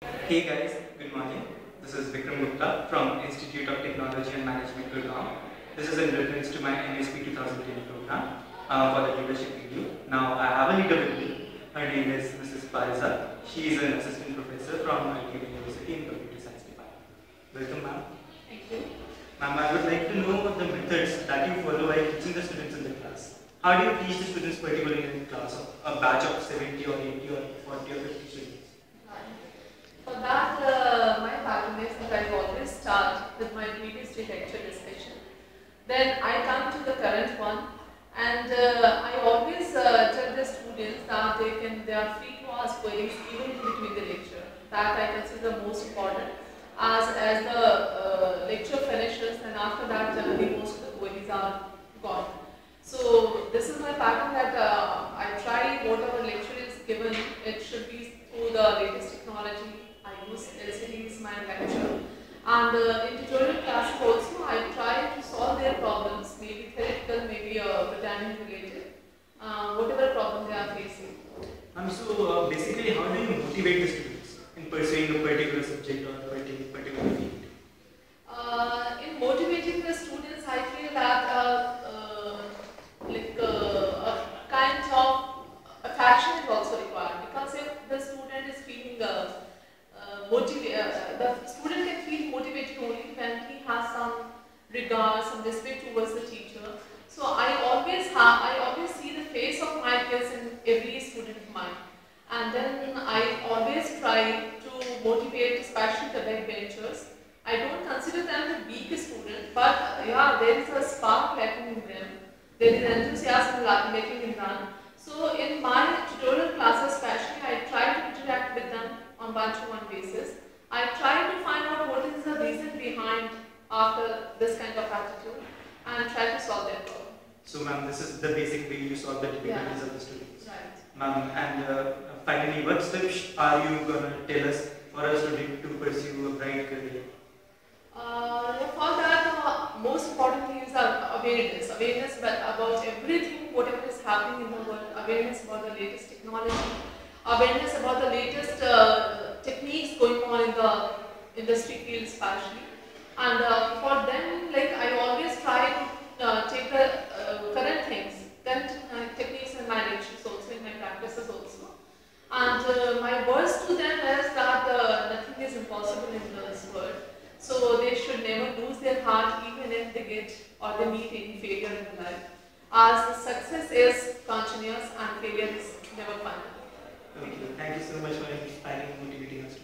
Hey guys, good morning. This is Vikram Gupta from Institute of Technology and Management, Gurgaon. This is in reference to my MSP 2010 program for the leadership review. Now I have a leader with me. Her name is Mrs. Pariza. She is an assistant professor from ITU University in Computer Science Department. Welcome, ma'am. Thank you. Ma'am, I would like to know the methods that you follow while teaching the students in the class. How do you teach the students particularly in class of a batch of 70 or 80 or 40 or 50 students? For that, my pattern is that I always start with my previous day lecture discussion. Then I come to the current one, and I always tell the students that they are free to ask queries even in between the lecture. That I consider most important. As the lecture finishes, and after that generally most of the queries are gone. So this is my pattern that I try whatever lecture is given, it should be through the latest technology. I use LCDs my lecture, and in tutorial classes also I try to solve their problems, maybe theoretical, maybe Britannic related, whatever problem they are facing. So basically, how do you motivate the students in pursuing a particular subject or a particular field? In motivating the students, I feel that a kind of attraction is also required, because if the student is feeling the student can feel motivated only when he has some regard, some respect towards the teacher. So I always see the face of my kids in every student of mine, and then I always try to motivate, especially the backbenchers. I don't consider them the weak student, but yeah, there is a spark lacking in them. There is enthusiasm lacking in them. So in my tutorial classes especially, I try to interact with them on one-to-one basis. I try to find out what is the reason behind after this kind of attitude and try to solve their problem. So ma'am, this is the basic way you solve the difficulties of the students. Right. Ma'am, and finally, what steps are you going to tell us for a student to pursue a bright career? For that, most importantly is awareness. Awareness about everything, whatever is happening in the world. Awareness about the latest technology. Awareness about the latest techniques going on in the industry field especially. And for them, like I always try to take the current things, current techniques in my lectures also, in my practices also. And my words to them is that nothing is impossible in this world. So they should never lose their heart even if they get or they meet any failure in life. As success is continuous and failure is never final. Okay, thank you so much for inspiring and motivating us.